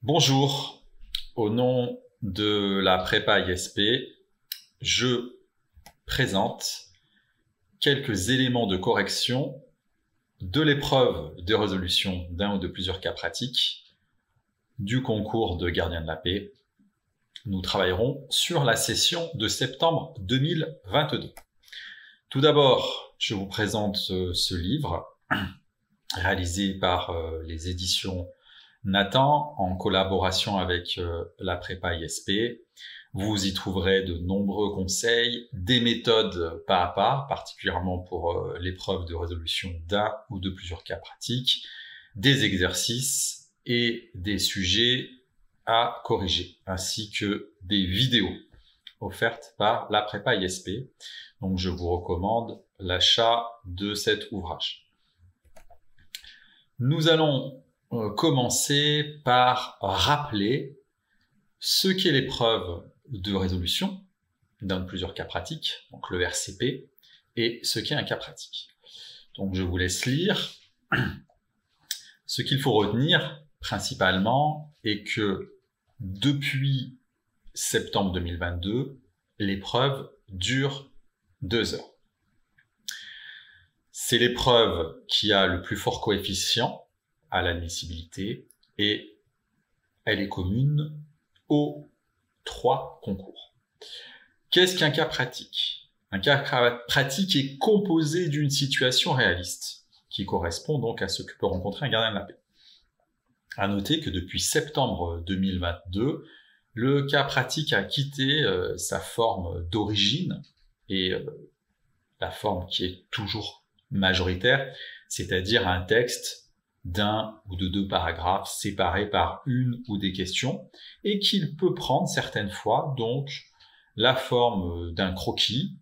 Bonjour, au nom de la prépa ISP, je présente quelques éléments de correction de l'épreuve de résolution d'un ou de plusieurs cas pratiques du concours de gardien de la paix. Nous travaillerons sur la session de septembre 2022. Tout d'abord, je vous présente ce livre réalisé par les éditions Nathan en collaboration avec la prépa ISP. Vous y trouverez de nombreux conseils, des méthodes pas à pas, particulièrement pour l'épreuve de résolution d'un ou de plusieurs cas pratiques, des exercices et des sujets à corriger, ainsi que des vidéos offertes par la prépa ISP. Donc je vous recommande l'achat de cet ouvrage. Nous allons commencer par rappeler ce qu'est l'épreuve de résolution d'un ou plusieurs cas pratiques, donc le RCP, et ce qu'est un cas pratique. Donc je vous laisse lire. Ce qu'il faut retenir principalement est que depuis septembre 2022, l'épreuve dure 2 heures. C'est l'épreuve qui a le plus fort coefficient à l'admissibilité et elle est commune aux 3 concours. Qu'est-ce qu'un cas pratique? Un cas pratique est composé d'une situation réaliste qui correspond donc à ce que peut rencontrer un gardien de la paix. À noter que depuis septembre 2022, le cas pratique a quitté sa forme d'origine et la forme qui est toujours majoritaire, c'est-à-dire un texte d'un ou de 2 paragraphes séparés par une ou des questions, et qu'il peut prendre certaines fois donc la forme d'un croquis,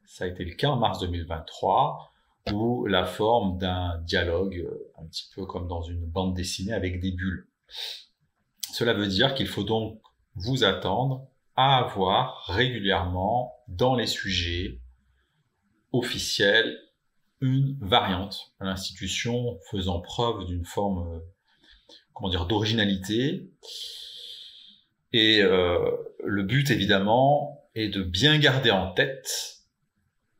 ça a été le cas en mars 2023, ou la forme d'un dialogue, un petit peu comme dans une bande dessinée avec des bulles. Cela veut dire qu'il faut donc vous attendre à avoir régulièrement dans les sujets officiels une variante à l'institution faisant preuve d'une forme, d'originalité. Et le but, évidemment, est de bien garder en tête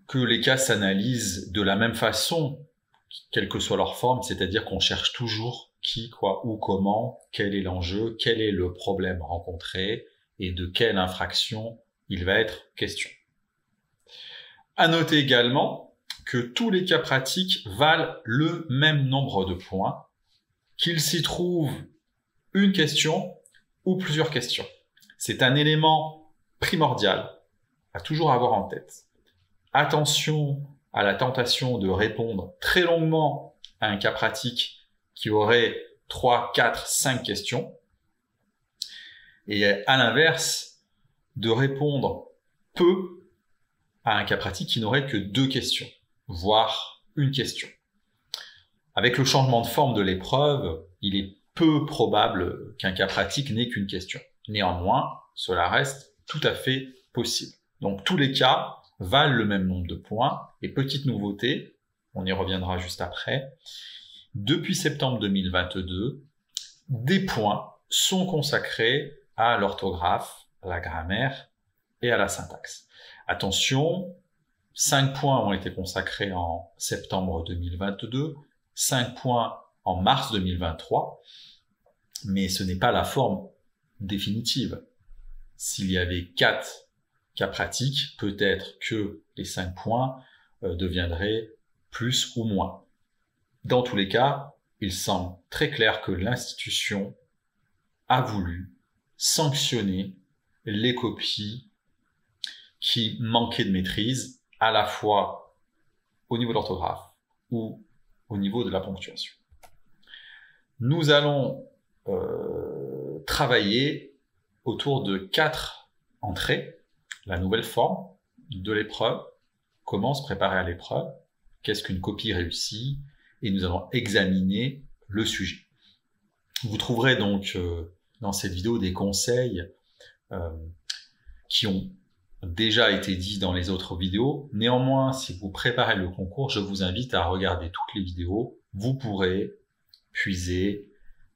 que les cas s'analysent de la même façon, quelle que soit leur forme, c'est-à-dire qu'on cherche toujours qui, quoi, où, comment, quel est l'enjeu, quel est le problème rencontré et de quelle infraction il va être question. À noter également que tous les cas pratiques valent le même nombre de points, qu'il s'y trouve une question ou plusieurs questions. C'est un élément primordial à toujours avoir en tête. Attention à la tentation de répondre très longuement à un cas pratique qui aurait 3, 4, 5 questions. Et à l'inverse, de répondre peu à un cas pratique qui n'aurait que 2 questions, voire une question. Avec le changement de forme de l'épreuve, il est peu probable qu'un cas pratique n'ait qu'une question. Néanmoins, cela reste tout à fait possible. Donc tous les cas valent le même nombre de points. Et petite nouveauté, on y reviendra juste après, depuis septembre 2022, des points sont consacrés à l'orthographe, à la grammaire et à la syntaxe. Attention, 5 points ont été consacrés en septembre 2022, 5 points en mars 2023, mais ce n'est pas la forme définitive. S'il y avait 4 cas pratiques, peut-être que les 5 points deviendraient plus ou moins. Dans tous les cas, il semble très clair que l'institution a voulu sanctionner les copies qui manquaient de maîtrise, à la fois au niveau de l'orthographe ou au niveau de la ponctuation. Nous allons travailler autour de 4 entrées. La nouvelle forme de l'épreuve, comment se préparer à l'épreuve, qu'est-ce qu'une copie réussie, et nous allons examiner le sujet. Vous trouverez donc dans cette vidéo des conseils qui ont déjà été dits dans les autres vidéos. Néanmoins, si vous préparez le concours, je vous invite à regarder toutes les vidéos. Vous pourrez puiser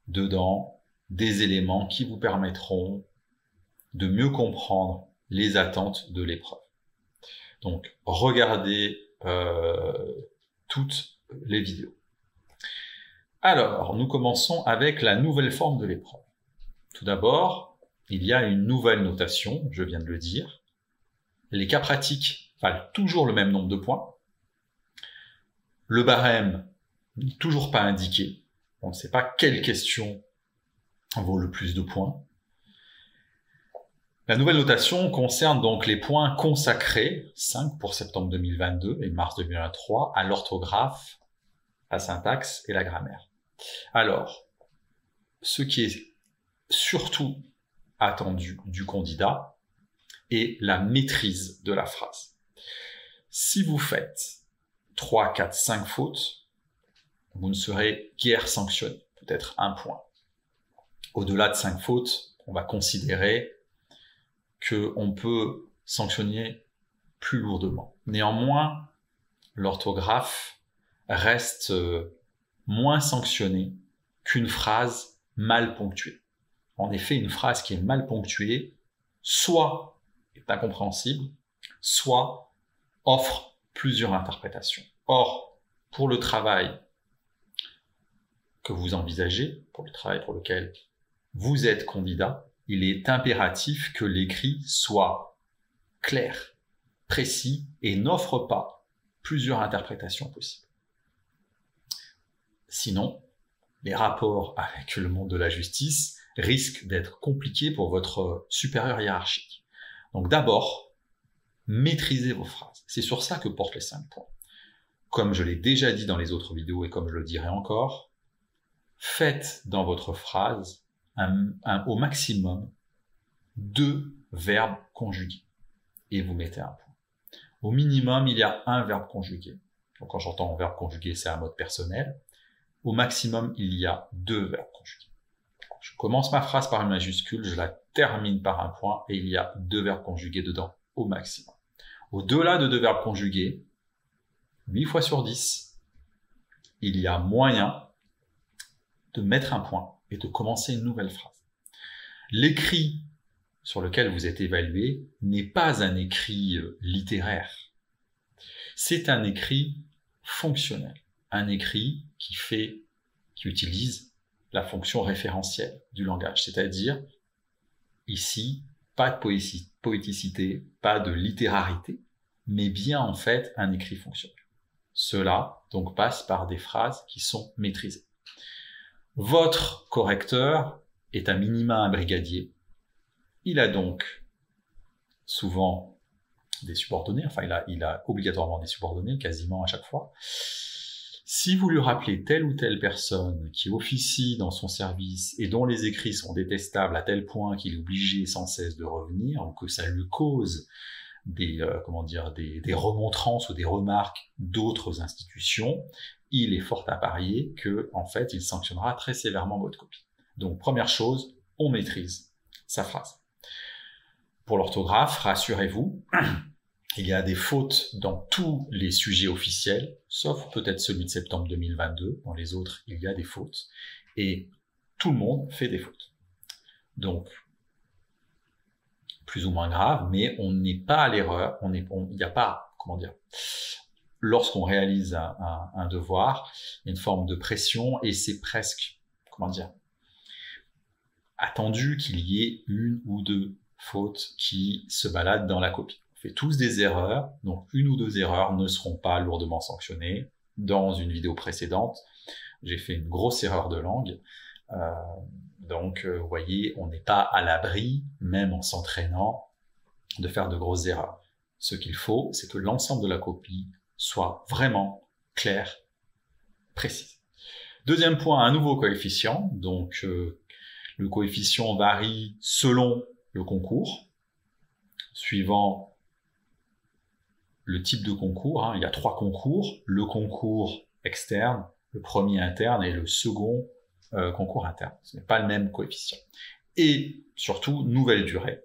dedans des éléments qui vous permettront de mieux comprendre les attentes de l'épreuve. Donc, regardez toutes les vidéos. Alors, nous commençons avec la nouvelle forme de l'épreuve. Tout d'abord, il y a une nouvelle notation, je viens de le dire. Les cas pratiques valent toujours le même nombre de points. Le barème n'est toujours pas indiqué. On ne sait pas quelle question vaut le plus de points. La nouvelle notation concerne donc les points consacrés, 5 pour septembre 2022 et mars 2023, à l'orthographe, la syntaxe et la grammaire. Alors, ce qui est surtout attendu du candidat est la maîtrise de la phrase. Si vous faites 3, 4, 5 fautes, vous ne serez guère sanctionné, peut-être 1 point. Au-delà de 5 fautes, on va considérer qu'on peut sanctionner plus lourdement. Néanmoins, l'orthographe reste moins sanctionnée qu'une phrase mal ponctuée. En effet, une phrase qui est mal ponctuée, soit est incompréhensible, soit offre plusieurs interprétations. Or, pour le travail que vous envisagez, pour le travail pour lequel vous êtes candidat, il est impératif que l'écrit soit clair, précis et n'offre pas plusieurs interprétations possibles. Sinon, les rapports avec le monde de la justice risquent d'être compliqués pour votre supérieur hiérarchique. Donc d'abord, maîtrisez vos phrases. C'est sur ça que portent les 5 points. Comme je l'ai déjà dit dans les autres vidéos et comme je le dirai encore, faites dans votre phrase au maximum 2 verbes conjugués et vous mettez un point. Au minimum, il y a un verbe conjugué. Donc quand j'entends verbe conjugué, c'est un mode personnel. Au maximum, il y a 2 verbes conjugués. Je commence ma phrase par une majuscule, je la termine par un point et il y a 2 verbes conjugués dedans au maximum. Au-delà de 2 verbes conjugués, 8 fois sur 10, il y a moyen de mettre un point et de commencer une nouvelle phrase. L'écrit sur lequel vous êtes évalué n'est pas un écrit littéraire. C'est un écrit fonctionnel. Un écrit qui utilise la fonction référentielle du langage. C'est-à-dire, ici, pas de poéticité, pas de littérarité, mais bien en fait un écrit fonctionnel. Cela donc passe par des phrases qui sont maîtrisées. Votre correcteur est à minima un brigadier. Il a donc souvent des subordonnés, enfin il a obligatoirement des subordonnés, quasiment à chaque fois. Si vous lui rappelez telle ou telle personne qui officie dans son service et dont les écrits sont détestables à tel point qu'il est obligé sans cesse de revenir, ou que ça lui cause des remontrances ou des remarques d'autres institutions, il est fort à parier que, en fait, il sanctionnera très sévèrement votre copie. Donc, première chose, on maîtrise sa phrase. Pour l'orthographe, rassurez-vous, il y a des fautes dans tous les sujets officiels, sauf peut-être celui de septembre 2022. Dans les autres, il y a des fautes. Et tout le monde fait des fautes. Donc, plus ou moins grave, mais on n'est pas à l'erreur. Il n'y a pas, lorsqu'on réalise un devoir, il y a une forme de pression et c'est presque, attendu qu'il y ait 1 ou 2 fautes qui se baladent dans la copie. On fait tous des erreurs, donc 1 ou 2 erreurs ne seront pas lourdement sanctionnées. Dans une vidéo précédente, j'ai fait une grosse erreur de langue. Donc, vous voyez, on n'est pas à l'abri, même en s'entraînant, de faire de grosses erreurs. Ce qu'il faut, c'est que l'ensemble de la copie soit vraiment clair, précis. Deuxième point, un nouveau coefficient. Donc, le coefficient varie selon le concours, suivant le type de concours. Il y a 3 concours. Le concours externe, le premier interne et le second concours interne. Ce n'est pas le même coefficient. Et surtout, nouvelle durée.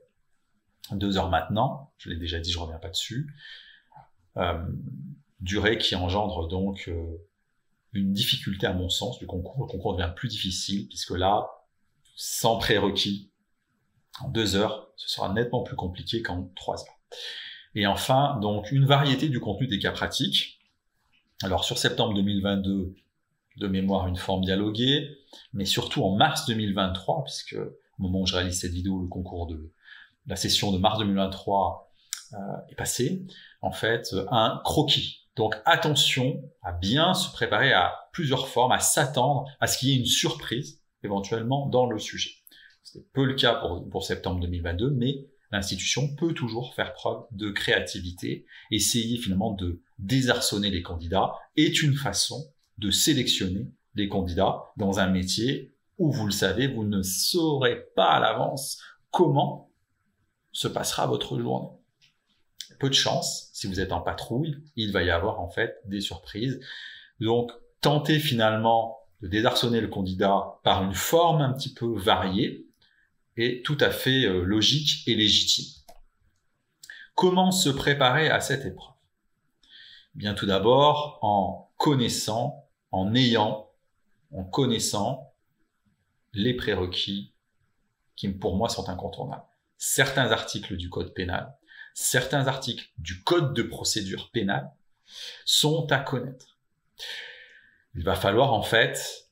2 heures maintenant, je l'ai déjà dit, je ne reviens pas dessus. Durée qui engendre donc une difficulté à mon sens du concours. Le concours devient plus difficile puisque là, sans prérequis, en 2 heures, ce sera nettement plus compliqué qu'en 3 heures. Et enfin, donc, une variété du contenu des cas pratiques. Alors, sur septembre 2022, de mémoire, une forme dialoguée, mais surtout en mars 2023, puisque au moment où je réalise cette vidéo, le concours de la session de mars 2023 est passé, en fait, un croquis. Donc, attention à bien se préparer à plusieurs formes, à s'attendre à ce qu'il y ait une surprise, éventuellement, dans le sujet. C'est peu le cas pour septembre 2022, mais l'institution peut toujours faire preuve de créativité. Essayer finalement de désarçonner les candidats est une façon de sélectionner les candidats dans un métier où, vous le savez, vous ne saurez pas à l'avance comment se passera votre journée. Peu de chance, si vous êtes en patrouille, il va y avoir en fait des surprises. Donc, tentez finalement de désarçonner le candidat par une forme un petit peu variée est tout à fait logique et légitime. Comment se préparer à cette épreuve? Bien, tout d'abord, en connaissant les prérequis qui, pour moi, sont incontournables. Certains articles du Code pénal, certains articles du Code de procédure pénale sont à connaître. Il va falloir, en fait,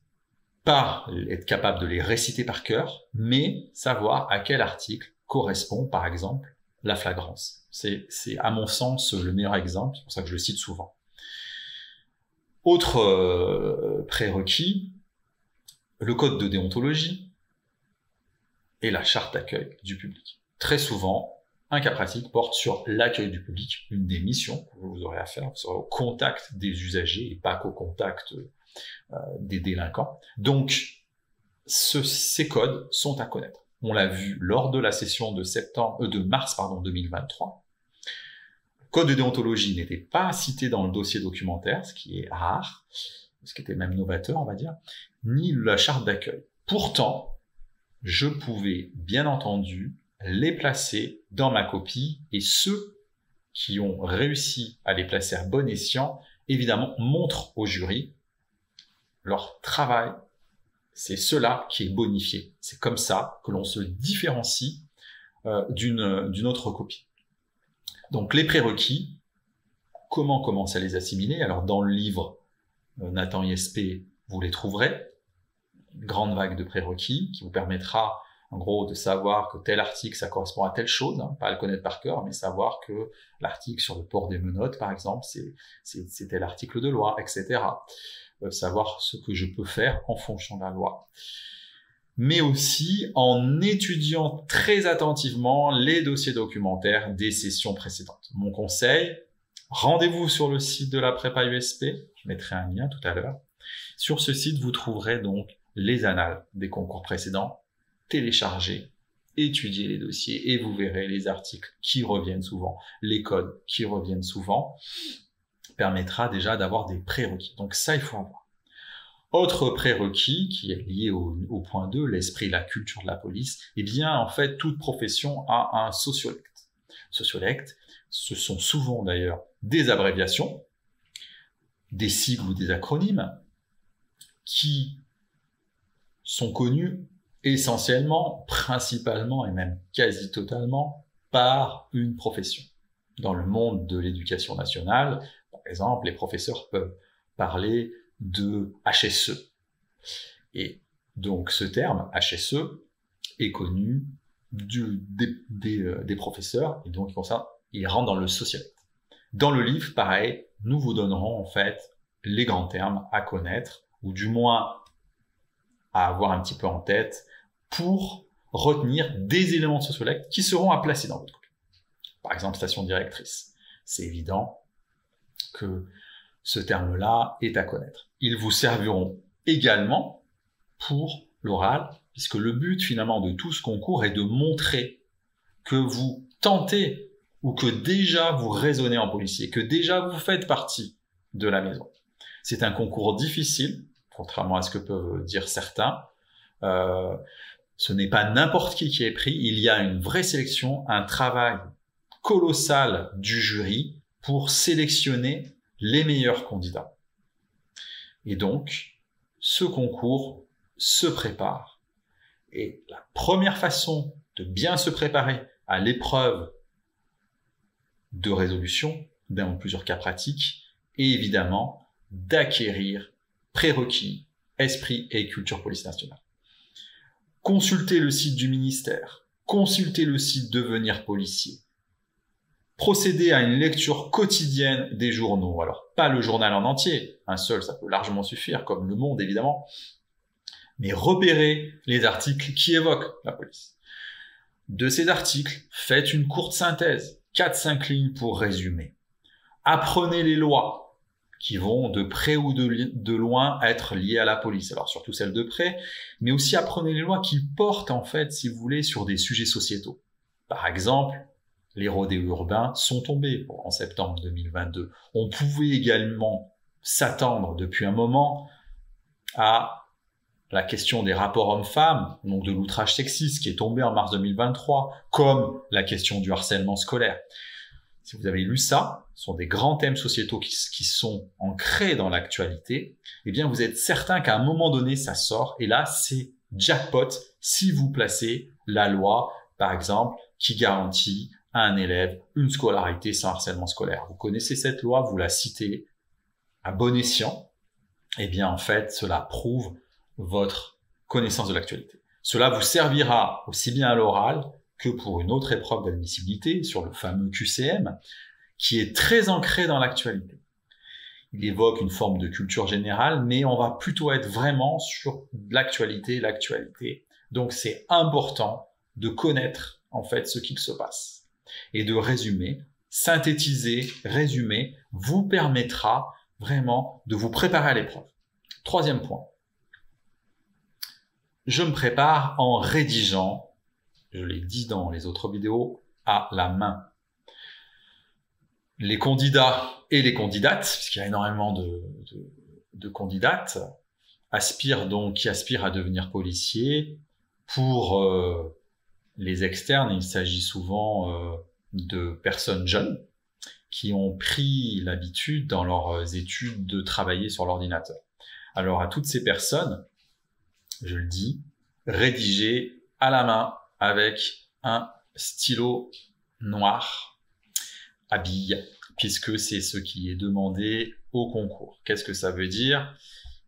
pas être capable de les réciter par cœur, mais savoir à quel article correspond, par exemple, la flagrance. C'est à mon sens le meilleur exemple, c'est pour ça que je le cite souvent. Autre prérequis, le code de déontologie et la charte d'accueil du public. Très souvent, un cas pratique porte sur l'accueil du public, une des missions que vous aurez à faire, vous serez au contact des usagers et pas qu'au contact des délinquants. Donc, ces codes sont à connaître. On l'a vu lors de la session de mars 2023. Le code de déontologie n'était pas cité dans le dossier documentaire, ce qui est rare, ce qui était même novateur, on va dire, ni la charte d'accueil. Pourtant, je pouvais, bien entendu, les placer dans ma copie, et ceux qui ont réussi à les placer à bon escient, évidemment, montrent au jury leur travail. C'est cela qui est bonifié. C'est comme ça que l'on se différencie d'une autre copie. Donc, les prérequis, comment commencer à les assimiler? Alors, dans le livre Nathan ISP, vous les trouverez. Une grande vague de prérequis qui vous permettra, en gros, de savoir que tel article, ça correspond à telle chose, hein, pas à le connaître par cœur, mais savoir que l'article sur le port des menottes, par exemple, c'est tel article de loi, etc. Savoir ce que je peux faire en fonction de la loi. Mais aussi en étudiant très attentivement les dossiers documentaires des sessions précédentes. Mon conseil, rendez-vous sur le site de la prépa USP, je mettrai un lien tout à l'heure. Sur ce site, vous trouverez donc les annales des concours précédents, téléchargez, étudiez les dossiers et vous verrez les articles qui reviennent souvent, les codes qui reviennent souvent, permettra déjà d'avoir des prérequis. Donc ça, il faut avoir. Autre prérequis qui est lié au point 2, l'esprit, la culture de la police, eh bien, en fait, toute profession a un sociolecte. Sociolecte, ce sont souvent d'ailleurs des abréviations, des sigles ou des acronymes qui sont connus essentiellement, principalement et même quasi totalement par une profession. Dans le monde de l'éducation nationale, par exemple, les professeurs peuvent parler de HSE. Et donc ce terme, HSE, est connu des professeurs, et donc il rentre dans le sociolecte. Dans le livre, pareil, nous vous donnerons en fait les grands termes à connaître, ou du moins à avoir un petit peu en tête, pour retenir des éléments de sociolecte qui seront à placer dans votre copie. Par exemple, station directrice. C'est évident que ce terme-là est à connaître. Ils vous serviront également pour l'oral, puisque le but finalement de tout ce concours est de montrer que vous tentez ou que déjà vous raisonnez en policier, que déjà vous faites partie de la maison. C'est un concours difficile, contrairement à ce que peuvent dire certains. Ce n'est pas n'importe qui est pris, il y a une vraie sélection, un travail colossal du jury pour sélectionner les meilleurs candidats. Et donc, ce concours se prépare Et la première façon de bien se préparer à l'épreuve de résolution d'un ou plusieurs cas pratiques est évidemment d'acquérir prérequis, esprit et culture police nationale. Consultez le site du ministère, consultez le site Devenir policier, procédez à une lecture quotidienne des journaux. Alors, pas le journal en entier, un seul, ça peut largement suffire, comme Le Monde évidemment, mais repérez les articles qui évoquent la police. De ces articles, faites une courte synthèse, 4-5 lignes pour résumer. Apprenez les lois qui vont de près ou de loin être liées à la police. Alors surtout celles de près, mais aussi apprenez les lois qui portent en fait, si vous voulez, sur des sujets sociétaux. Par exemple, les rodéos urbains sont tombés en septembre 2022. On pouvait également s'attendre depuis un moment à la question des rapports hommes-femmes, donc de l'outrage sexiste qui est tombé en mars 2023, comme la question du harcèlement scolaire. Si vous avez lu ça, ce sont des grands thèmes sociétaux qui sont ancrés dans l'actualité, eh bien vous êtes certain qu'à un moment donné, ça sort, et là, c'est jackpot si vous placez la loi, par exemple, qui garantit à un élève une scolarité sans harcèlement scolaire. Vous connaissez cette loi, vous la citez à bon escient, eh bien en fait, cela prouve votre connaissance de l'actualité. Cela vous servira aussi bien à l'oral que pour une autre épreuve d'admissibilité sur le fameux QCM, qui est très ancré dans l'actualité. Il évoque une forme de culture générale, mais on va plutôt être vraiment sur l'actualité. Donc c'est important de connaître en fait ce qu'il se passe et de résumer, synthétiser, résumer vous permettra vraiment de vous préparer à l'épreuve. Troisième point. Je me prépare en rédigeant, je l'ai dit dans les autres vidéos, à la main. Les candidats et les candidates, puisqu'il y a énormément de candidates, qui aspirent à devenir policiers. Pour les externes, il s'agit souvent de personnes jeunes qui ont pris l'habitude dans leurs études de travailler sur l'ordinateur. Alors à toutes ces personnes, je le dis, rédigez à la main avec un stylo noir à billes, puisque c'est ce qui est demandé au concours. Qu'est-ce que ça veut dire?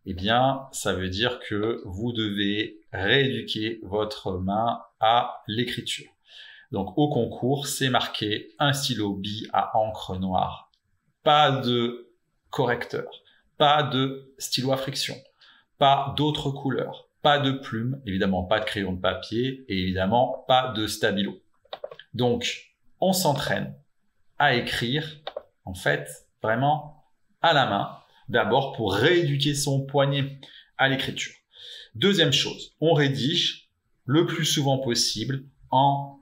Eh bien, ça veut dire que vous devez rééduquer votre main à l'écriture. Donc au concours, c'est marqué un stylo bille à encre noire. Pas de correcteur, pas de stylo à friction, pas d'autres couleurs, pas de plumes, évidemment pas de crayon de papier et évidemment pas de stabilo. Donc, on s'entraîne à écrire, en fait, vraiment à la main, d'abord pour rééduquer son poignet à l'écriture. Deuxième chose, on rédige le plus souvent possible en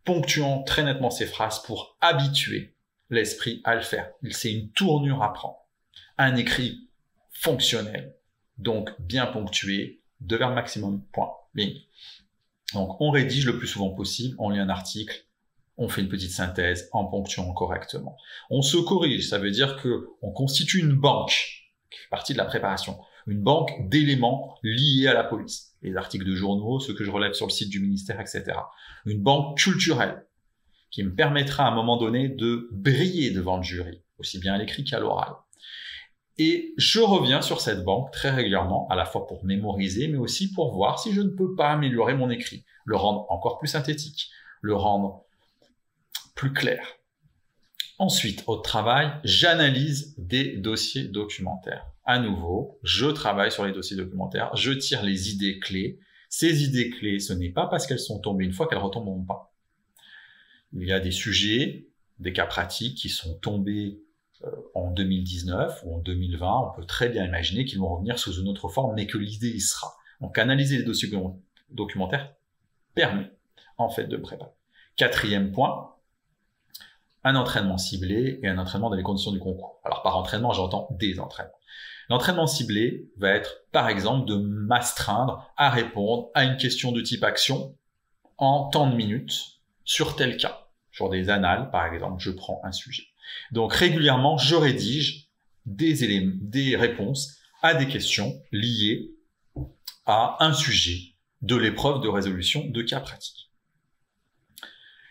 ponctuant très nettement ses phrases pour habituer l'esprit à le faire. C'est une tournure à prendre. Un écrit fonctionnel, donc bien ponctué, 2 verbes maximum, point, ligne. Donc, on rédige le plus souvent possible, on lit un article, on fait une petite synthèse en ponctuant correctement. On se corrige, ça veut dire que on constitue une banque, qui fait partie de la préparation, une banque d'éléments liés à la police. Les articles de journaux, ceux que je relève sur le site du ministère, etc. Une banque culturelle, qui me permettra à un moment donné de briller devant le jury, aussi bien à l'écrit qu'à l'oral. Et je reviens sur cette banque très régulièrement, à la fois pour mémoriser, mais aussi pour voir si je ne peux pas améliorer mon écrit, le rendre encore plus synthétique, le rendre plus clair. Ensuite, au travail, j'analyse des dossiers documentaires. À nouveau, je travaille sur les dossiers documentaires, je tire les idées clés. Ces idées clés, ce n'est pas parce qu'elles sont tombées une fois qu'elles retomberont pas. Il y a des sujets, des cas pratiques qui sont tombés en 2019 ou en 2020, on peut très bien imaginer qu'ils vont revenir sous une autre forme, mais que l'idée y sera. Donc, analyser les dossiers documentaires permet, en fait, de préparer. Quatrième point, un entraînement ciblé et un entraînement dans les conditions du concours. Alors, par entraînement, j'entends des entraînements. L'entraînement ciblé va être, par exemple, de m'astreindre à répondre à une question de type action en tant de minutes sur tel cas. Sur des annales, par exemple, je prends un sujet. Donc, régulièrement, je rédige des réponses à des questions liées à un sujet de l'épreuve de résolution de cas pratiques.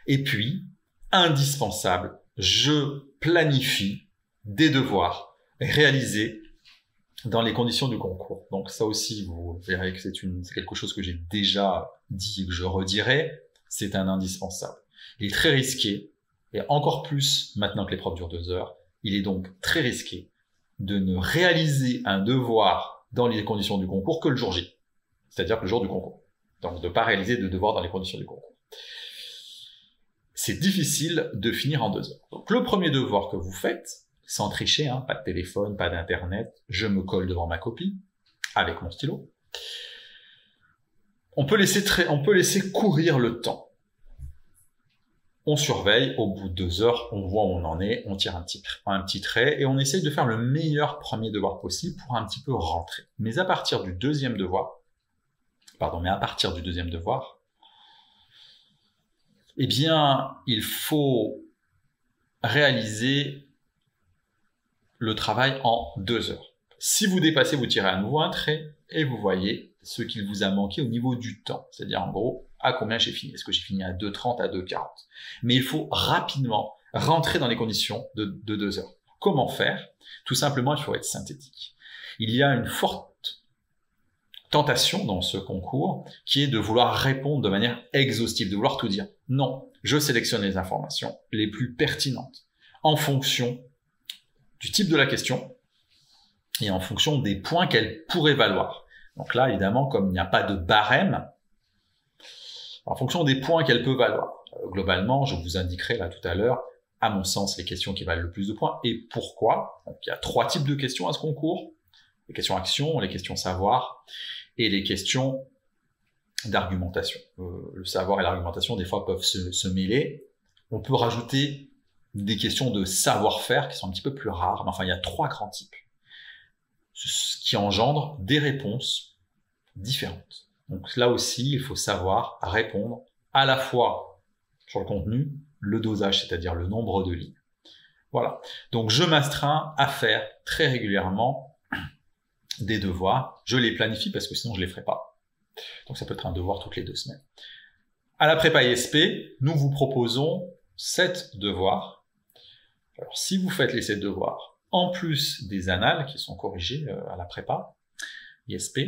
Et puis, indispensable, je planifie des devoirs réalisés dans les conditions du concours. Donc ça aussi, vous verrez que c'est quelque chose que j'ai déjà dit et que je redirai, c'est un indispensable. Il est très risqué, et encore plus maintenant que l'épreuve dure 2 heures, il est donc très risqué de ne réaliser un devoir dans les conditions du concours que le jour J, c'est-à-dire que le jour du concours. Donc de ne pas réaliser de devoir dans les conditions du concours. C'est difficile de finir en 2 heures. Donc le premier devoir que vous faites, sans tricher, hein, pas de téléphone, pas d'internet, je me colle devant ma copie, avec mon stylo. On peut laisser courir le temps. On surveille, au bout de 2 heures, on voit où on en est, on tire un petit trait, et on essaye de faire le meilleur premier devoir possible pour un petit peu rentrer. Mais à partir du deuxième devoir, eh bien, il faut réaliser le travail en 2 heures. Si vous dépassez, vous tirez à nouveau un trait et vous voyez ce qu'il vous a manqué au niveau du temps. C'est-à-dire, en gros, à combien j'ai fini. Est-ce que j'ai fini à 2h30, à 2h40? Mais il faut rapidement rentrer dans les conditions de 2 heures. Comment faire? Tout simplement, il faut être synthétique. Il y a une forte tentation dans ce concours qui est de vouloir répondre de manière exhaustive, de vouloir tout dire. Non, je sélectionne les informations les plus pertinentes en fonction du type de la question et en fonction des points qu'elle pourrait valoir. Donc là, évidemment, comme il n'y a pas de barème, en fonction des points qu'elle peut valoir. Globalement, je vous indiquerai là tout à l'heure, à mon sens, les questions qui valent le plus de points et pourquoi. Donc il y a 3 types de questions à ce concours. Les questions action, les questions savoir et les questions d'argumentation. Le savoir et l'argumentation, des fois, peuvent se mêler. On peut rajouter des questions de savoir-faire qui sont un petit peu plus rares. Mais enfin, il y a 3 grands types. Ce qui engendre des réponses différentes. Donc là aussi, il faut savoir répondre à la fois sur le contenu, le dosage, c'est-à-dire le nombre de lignes. Voilà. Donc je m'astreins à faire très régulièrement des devoirs. Je les planifie parce que sinon je les ferai pas. Donc ça peut être un devoir toutes les 2 semaines. À la prépa ISP, nous vous proposons 7 devoirs. Alors si vous faites les 7 devoirs, en plus des annales qui sont corrigées à la prépa ISP,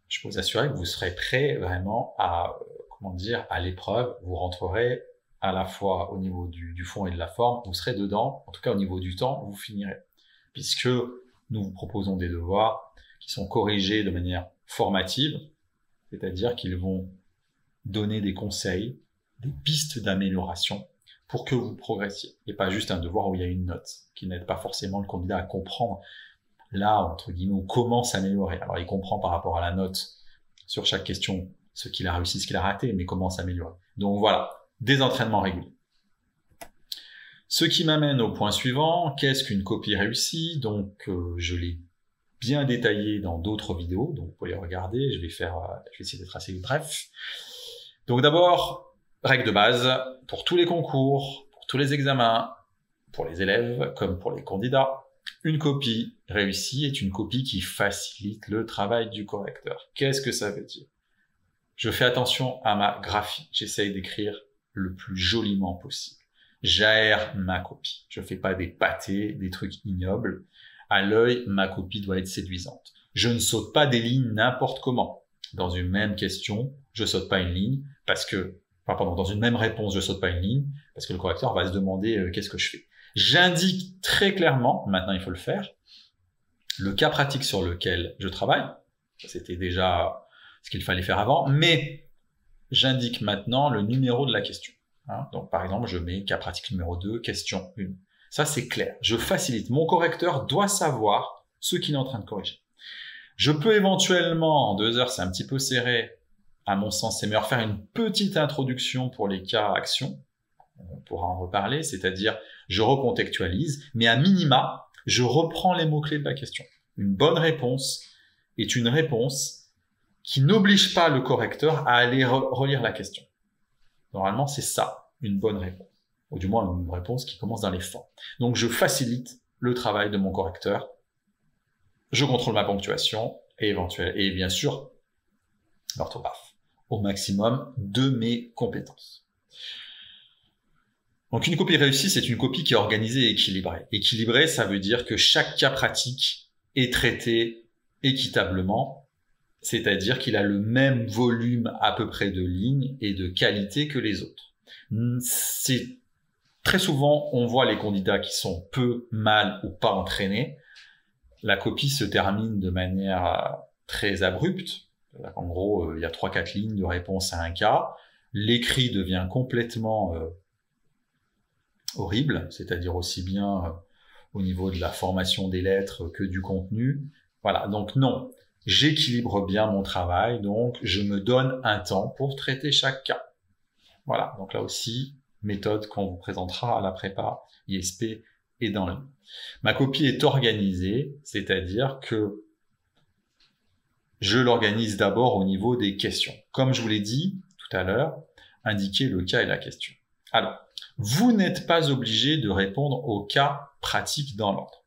je peux vous assurer que vous serez prêt vraiment à, à l'épreuve. Vous rentrerez à la fois au niveau du fond et de la forme, vous serez dedans, en tout cas au niveau du temps, vous finirez. Puisque nous vous proposons des devoirs qui sont corrigés de manière formative, c'est-à-dire qu'ils vont donner des conseils, des pistes d'amélioration pour que vous progressiez. Et pas juste un devoir où il y a une note qui n'aide pas forcément le candidat à comprendre là, entre guillemets, comment s'améliorer. Alors, il comprend par rapport à la note sur chaque question ce qu'il a réussi, ce qu'il a raté, mais comment s'améliorer. Donc voilà, des entraînements réguliers. Ce qui m'amène au point suivant, qu'est-ce qu'une copie réussie? Donc, je l'ai bien détaillé dans d'autres vidéos, donc vous pouvez les regarder, je vais essayer d'être assez bref. Donc d'abord, règle de base, pour tous les concours, pour tous les examens, pour les élèves comme pour les candidats, une copie réussie est une copie qui facilite le travail du correcteur. Qu'est-ce que ça veut dire? Je fais attention à ma graphie, j'essaye d'écrire le plus joliment possible. J'aère ma copie, je fais pas des pâtés, des trucs ignobles. À l'œil, ma copie doit être séduisante. Je ne saute pas des lignes n'importe comment. Dans une même question, je saute pas une ligne dans une même réponse, je saute pas une ligne parce que le correcteur va se demander qu'est-ce que je fais. J'indique très clairement, maintenant il faut le faire, le cas pratique sur lequel je travaille. C'était déjà ce qu'il fallait faire avant, mais j'indique maintenant le numéro de la question. Donc par exemple, je mets cas pratique numéro 2, question 1. Ça, c'est clair. Je facilite. Mon correcteur doit savoir ce qu'il est en train de corriger. Je peux éventuellement, en 2 heures, c'est un petit peu serré. À mon sens, c'est meilleur faire une petite introduction pour les cas actions. On pourra en reparler, c'est-à-dire je recontextualise, mais à minima, je reprends les mots-clés de la question. Une bonne réponse est une réponse qui n'oblige pas le correcteur à aller relire la question. Normalement, c'est ça, une bonne réponse. Ou du moins une réponse qui commence dans les formes. Donc je facilite le travail de mon correcteur, je contrôle ma ponctuation et bien sûr l'orthographe. au maximum de mes compétences. Donc une copie réussie, c'est une copie qui est organisée et équilibrée. Équilibrée, ça veut dire que chaque cas pratique est traité équitablement, c'est-à-dire qu'il a le même volume à peu près de lignes et de qualité que les autres. C'est très souvent, on voit les candidats qui sont peu, mal ou pas entraînés. La copie se termine de manière très abrupte. En gros, il y a 3-4 lignes de réponse à un cas. L'écrit devient complètement horrible, c'est-à-dire aussi bien au niveau de la formation des lettres que du contenu. Voilà, donc non, j'équilibre bien mon travail, donc je me donne un temps pour traiter chaque cas. Voilà, donc là aussi, méthode qu'on vous présentera à la prépa ISP et dans le livre. Ma copie est organisée, c'est-à-dire que je l'organise d'abord au niveau des questions. Comme je vous l'ai dit tout à l'heure, indiquez le cas et la question. Alors, vous n'êtes pas obligé de répondre au cas pratique dans l'ordre.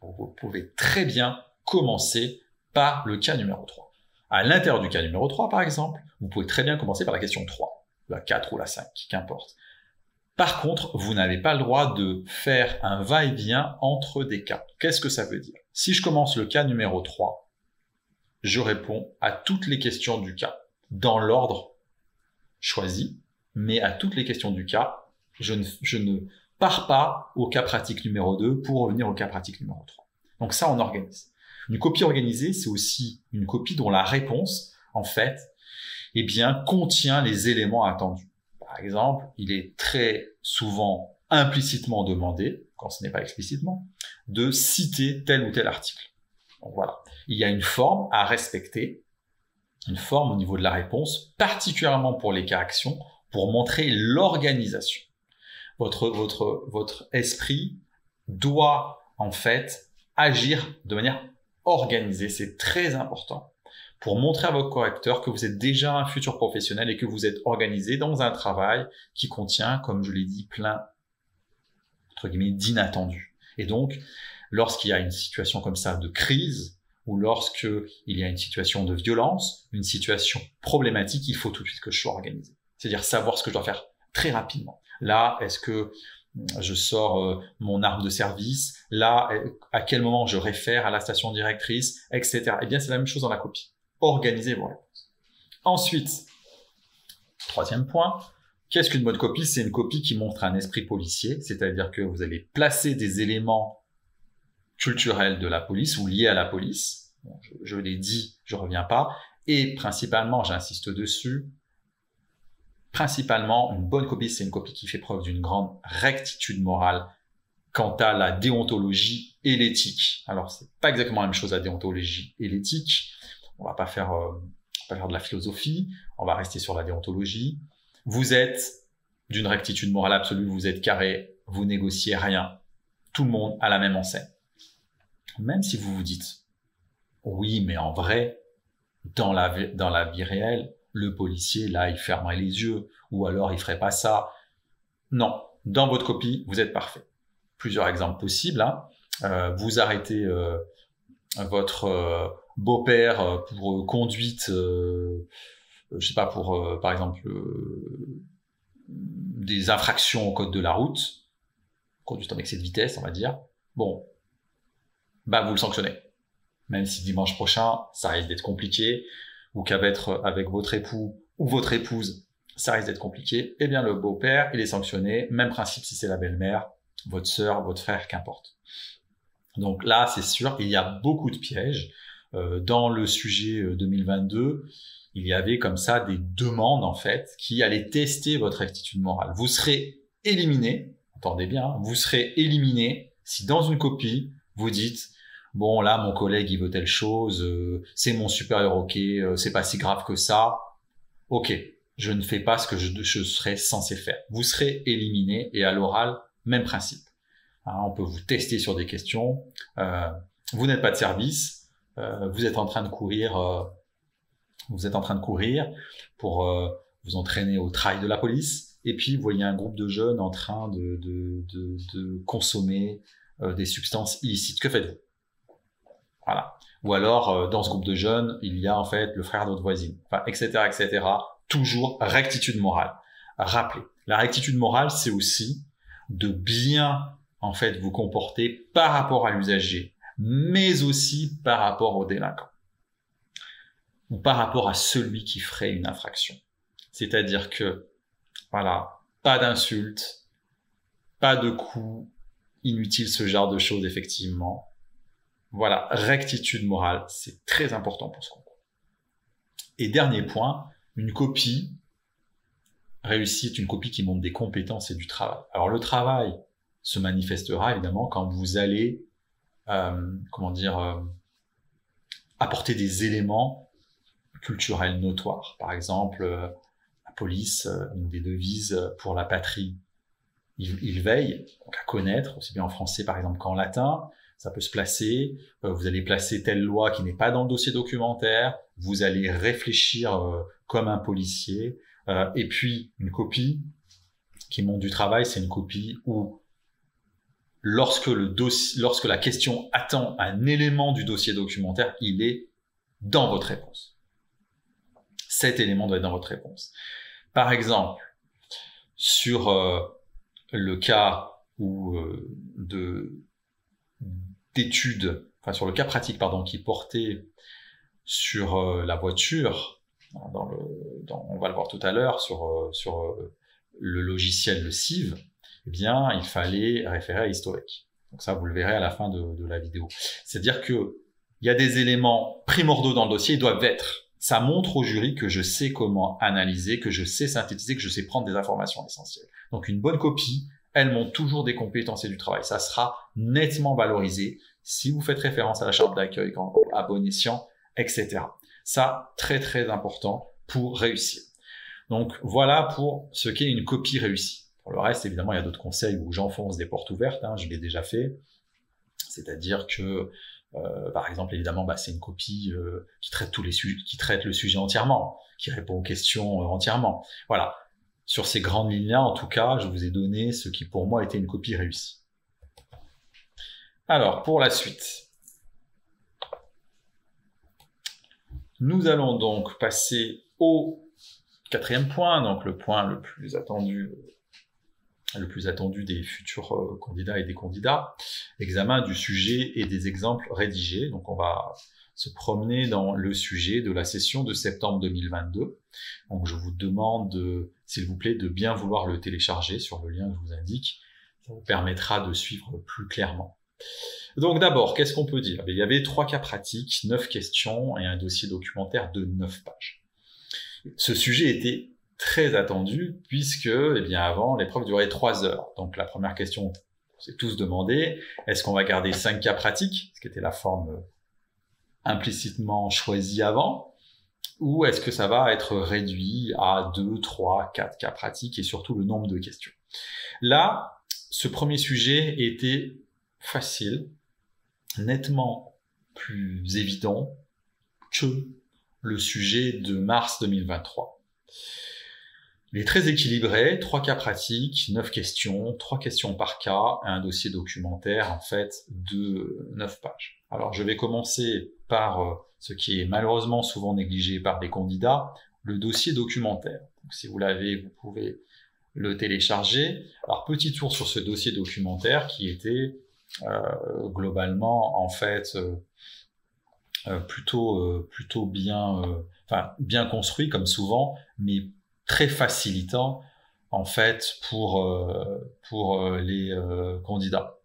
Vous pouvez très bien commencer par le cas numéro 3. À l'intérieur du cas numéro 3, par exemple, vous pouvez très bien commencer par la question 3, la 4 ou la 5, qu'importe. Par contre, vous n'avez pas le droit de faire un va-et-vient entre des cas. Qu'est-ce que ça veut dire? Si je commence le cas numéro 3, je réponds à toutes les questions du cas dans l'ordre choisi, mais à toutes les questions du cas, je ne pars pas au cas pratique numéro 2 pour revenir au cas pratique numéro 3. Donc ça, on organise. Une copie organisée, c'est aussi une copie dont la réponse, en fait, eh bien, contient les éléments attendus. Par exemple, il est très souvent implicitement demandé, quand ce n'est pas explicitement, de citer tel ou tel article. Donc voilà. Il y a une forme à respecter, une forme au niveau de la réponse, particulièrement pour les cas actions, pour montrer l'organisation. Votre esprit doit, en fait, agir de manière organisée. C'est très important pour montrer à votre correcteur que vous êtes déjà un futur professionnel et que vous êtes organisé dans un travail qui contient, comme je l'ai dit, plein, entre guillemets, d'inattendus. Et donc, lorsqu'il y a une situation comme ça de crise, ou lorsqu'il y a une situation de violence, une situation problématique, il faut tout de suite que je sois organisé. C'est-à-dire savoir ce que je dois faire très rapidement. Là, est-ce que je sors mon arme de service? Là, à quel moment je réfère à la station directrice, etc. Eh bien, c'est la même chose dans la copie. Organisez vos réponses. Ensuite, troisième point, qu'est-ce qu'une bonne copie? C'est une copie qui montre un esprit policier, c'est-à-dire que vous allez placer des éléments culturels de la police ou liés à la police. Bon, je l'ai dit, je reviens pas. Et principalement, j'insiste dessus, principalement, une bonne copie, c'est une copie qui fait preuve d'une grande rectitude morale quant à la déontologie et l'éthique. Alors, c'est pas exactement la même chose, la déontologie et l'éthique. On va pas faire de la philosophie, on va rester sur la déontologie. Vous êtes d'une rectitude morale absolue, vous êtes carré, vous négociez rien. Tout le monde a la même enseigne. Même si vous vous dites, oui, mais en vrai, dans la vie réelle, le policier, là, il fermerait les yeux, ou alors il ferait pas ça. Non, dans votre copie, vous êtes parfait. Plusieurs exemples possibles. Hein. Vous arrêtez votre beau-père pour conduite, je sais pas, pour par exemple des infractions au code de la route, conduite en excès de vitesse, on va dire. Bon, bah vous le sanctionnez. Même si dimanche prochain, ça risque d'être compliqué, ou qu'avec votre époux ou votre épouse, ça risque d'être compliqué, eh bien le beau-père, il est sanctionné. Même principe si c'est la belle-mère, votre sœur, votre frère, qu'importe. Donc là, c'est sûr, il y a beaucoup de pièges. Dans le sujet 2022, il y avait comme ça des demandes, en fait, qui allaient tester votre rectitude morale. Vous serez éliminé, entendez bien, vous serez éliminé si dans une copie, vous dites « Bon, là, mon collègue, il veut telle chose, c'est mon supérieur, ok, c'est pas si grave que ça. Ok, je ne fais pas ce que je serais censé faire. » Vous serez éliminé et à l'oral, même principe. Hein, on peut vous tester sur des questions. Vous n'êtes pas de service. Vous êtes en train de courir. Pour vous entraîner au trail de la police. Et puis, vous voyez un groupe de jeunes en train de consommer des substances illicites. Que faites-vous? Voilà. Ou alors, dans ce groupe de jeunes, il y a en fait le frère de votre voisine, enfin, etc., etc. Toujours rectitude morale. Rappelez, la rectitude morale, c'est aussi de bien en fait vous comporter par rapport à l'usager, mais aussi par rapport au délinquant ou par rapport à celui qui ferait une infraction. C'est-à-dire que, voilà, pas d'insultes, pas de coups inutiles, ce genre de choses, effectivement. Voilà, rectitude morale, c'est très important pour ce concours. Et dernier point, une copie réussie est une copie qui montre des compétences et du travail. Alors le travail se manifestera évidemment quand vous allez, apporter des éléments culturels notoires. Par exemple, la police, une des devises pour la patrie, il veille, donc à connaître, aussi bien en français par exemple qu'en latin. Ça peut se placer, vous allez placer telle loi qui n'est pas dans le dossier documentaire, vous allez réfléchir comme un policier, et puis une copie qui montre du travail, c'est une copie où lorsque la question attend un élément du dossier documentaire, il est dans votre réponse. Cet élément doit être dans votre réponse. Par exemple, sur le cas où d'études, enfin sur le cas pratique, pardon, qui portait sur la voiture, on va le voir tout à l'heure, sur le logiciel, le CIV, eh bien, il fallait référer à historique. Donc ça, vous le verrez à la fin de la vidéo. C'est-à-dire que il y a des éléments primordiaux dans le dossier, ils doivent être. Ça montre au jury que je sais comment analyser, que je sais synthétiser, que je sais prendre des informations essentielles. Donc une bonne copie, elle montre toujours des compétences et du travail. Ça sera nettement valorisé si vous faites référence à la charte d'accueil à bon escient, etc. Ça, très très important pour réussir. Donc voilà pour ce qu'est une copie réussie. Pour le reste, évidemment, il y a d'autres conseils où j'enfonce des portes ouvertes, hein, je l'ai déjà fait. C'est-à-dire que, par exemple, évidemment, c'est une copie qui traite qui traite le sujet entièrement, qui répond aux questions entièrement. Voilà. Sur ces grandes lignes-là, en tout cas, je vous ai donné ce qui pour moi était une copie réussie. Alors, pour la suite, nous allons donc passer au quatrième point, donc le point le plus attendu des futurs candidats et des candidats, examen du sujet et des exemples rédigés. Donc on va se promener dans le sujet de la session de septembre 2022. Donc je vous demande, s'il vous plaît, de bien vouloir le télécharger sur le lien que je vous indique. Ça vous permettra de suivre plus clairement. Donc d'abord, qu'est-ce qu'on peut dire? Il y avait 3 cas pratiques, 9 questions et un dossier documentaire de 9 pages. Ce sujet était très attendu puisque, avant, l'épreuve durait 3 heures. Donc la première question, on s'est tous demandé, est-ce qu'on va garder 5 cas pratiques, ce qui était la forme implicitement choisie avant, ou est-ce que ça va être réduit à 2, 3, 4 cas pratiques et surtout le nombre de questions. Là, ce premier sujet était facile, nettement plus évident que le sujet de mars 2023. Il est très équilibré, 3 cas pratiques, 9 questions, 3 questions par cas, et un dossier documentaire, en fait, de 9 pages. Alors, je vais commencer par ce qui est malheureusement souvent négligé par des candidats, le dossier documentaire. Donc, si vous l'avez, vous pouvez le télécharger. Alors, petit tour sur ce dossier documentaire qui était globalement, en fait, plutôt bien construit, comme souvent, mais très facilitant en fait pour les candidats.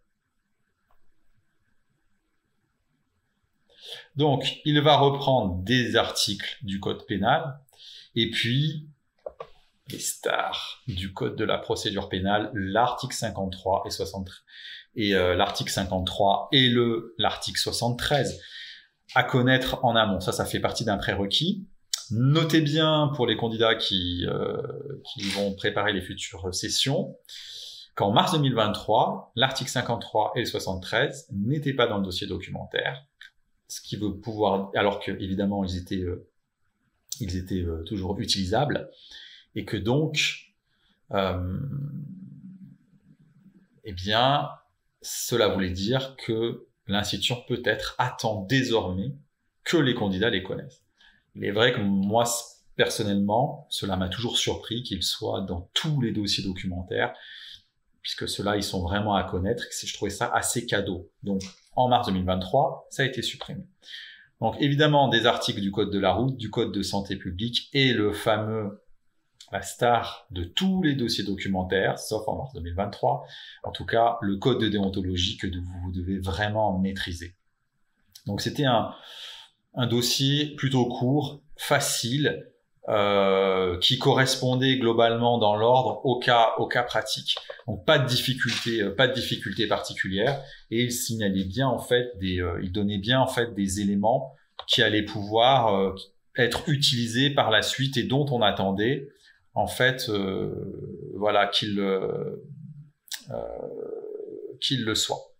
Donc, il va reprendre des articles du code pénal et puis les stars du code de la procédure pénale, l'article 53 et 73 et l'article 53 et l'article 73 à connaître en amont. Ça fait partie d'un prérequis. Notez bien pour les candidats qui vont préparer les futures sessions qu'en mars 2023, l'article 53 et le 73 n'étaient pas dans le dossier documentaire, ce qui veut pouvoir, alors que évidemment ils étaient toujours utilisables, et que donc, cela voulait dire que l'institution peut-être attend désormais que les candidats les connaissent. Il est vrai que moi, personnellement, cela m'a toujours surpris qu'ils soient dans tous les dossiers documentaires, puisque ceux-là, ils sont vraiment à connaître, et je trouvais ça assez cadeau. Donc, en mars 2023, ça a été supprimé. Donc, évidemment, des articles du Code de la route, du Code de santé publique, et le fameux, la star de tous les dossiers documentaires, sauf en mars 2023, en tout cas, le Code de déontologie que vous devez vraiment maîtriser. Donc, c'était un dossier plutôt court, facile, qui correspondait globalement dans l'ordre au cas pratique. Donc pas de difficulté particulière, et il signalait bien en fait il donnait bien en fait des éléments qui allaient pouvoir être utilisés par la suite et dont on attendait en fait voilà qu'il le soit.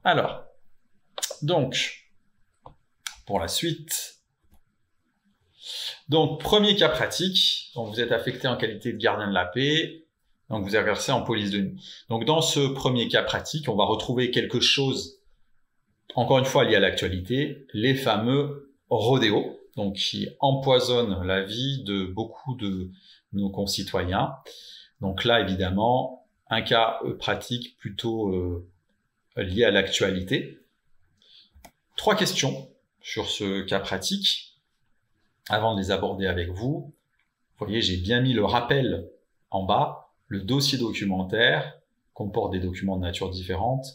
Alors, donc, pour la suite, donc premier cas pratique, donc vous êtes affecté en qualité de gardien de la paix, donc vous exercez en police de nuit. Donc dans ce premier cas pratique, on va retrouver quelque chose, encore une fois lié à l'actualité, les fameux rodéos, donc qui empoisonnent la vie de beaucoup de nos concitoyens. Donc là, évidemment, un cas pratique plutôt lié à l'actualité. 3 questions sur ce cas pratique, avant de les aborder avec vous. Vous voyez, j'ai bien mis le rappel en bas. Le dossier documentaire comporte des documents de nature différente,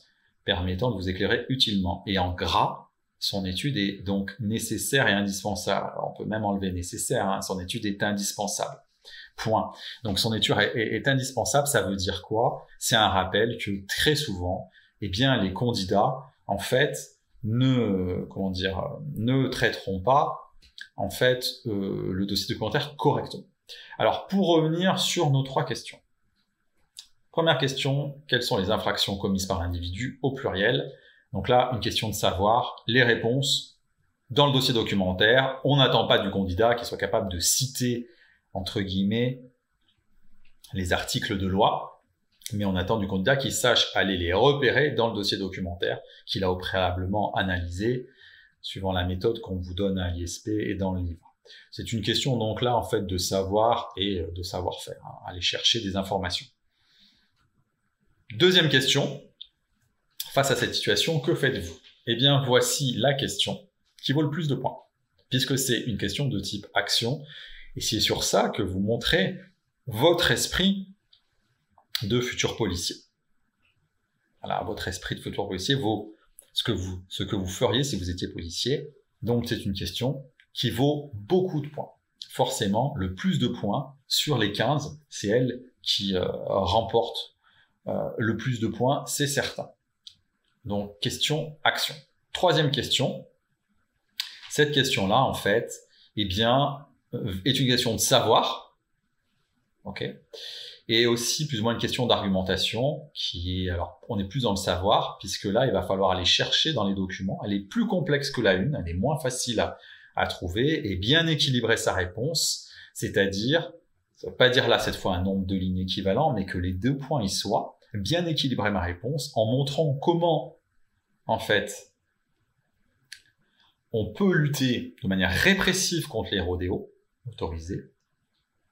permettant de vous éclairer utilement. Et en gras, son étude est donc nécessaire et indispensable. Alors, on peut même enlever nécessaire, hein, son étude est indispensable. Point. Donc son étude est indispensable, ça veut dire quoi? C'est un rappel que très souvent, eh bien, les candidats, en fait, ne traiteront pas en fait le dossier documentaire correctement. Alors pour revenir sur nos 3 questions. Première question, quelles sont les infractions commises par l'individu au pluriel? Donc là, une question de savoir les réponses dans le dossier documentaire. On n'attend pas du candidat qu'il soit capable de citer entre guillemets les articles de loi, mais on attend du candidat qu'il sache aller les repérer dans le dossier documentaire qu'il a au préalablement analysé, suivant la méthode qu'on vous donne à l'ISP et dans le livre. C'est une question donc là en fait de savoir et de savoir-faire, hein, aller chercher des informations. Deuxième question, face à cette situation, que faites-vous? Eh bien voici la question qui vaut le plus de points, puisque c'est une question de type action, et c'est sur ça que vous montrez votre esprit de futur policier. Voilà, votre esprit de futur policier vaut ce que vous feriez si vous étiez policier. Donc c'est une question qui vaut beaucoup de points. Forcément, le plus de points sur les 15, c'est elle qui remporte le plus de points, c'est certain. Donc question action. Troisième question. Cette question-là, en fait, eh bien, est une question de savoir. Ok. Et aussi plus ou moins une question d'argumentation qui est, alors on est plus dans le savoir, puisque là il va falloir aller chercher dans les documents, elle est plus complexe que la une, elle est moins facile à trouver, et bien équilibrer sa réponse, c'est-à-dire, ça ne veut pas dire là cette fois un nombre de lignes équivalent, mais que les 2 points y soient, bien équilibrer ma réponse en montrant comment, en fait, on peut lutter de manière répressive contre les rodéos autorisés,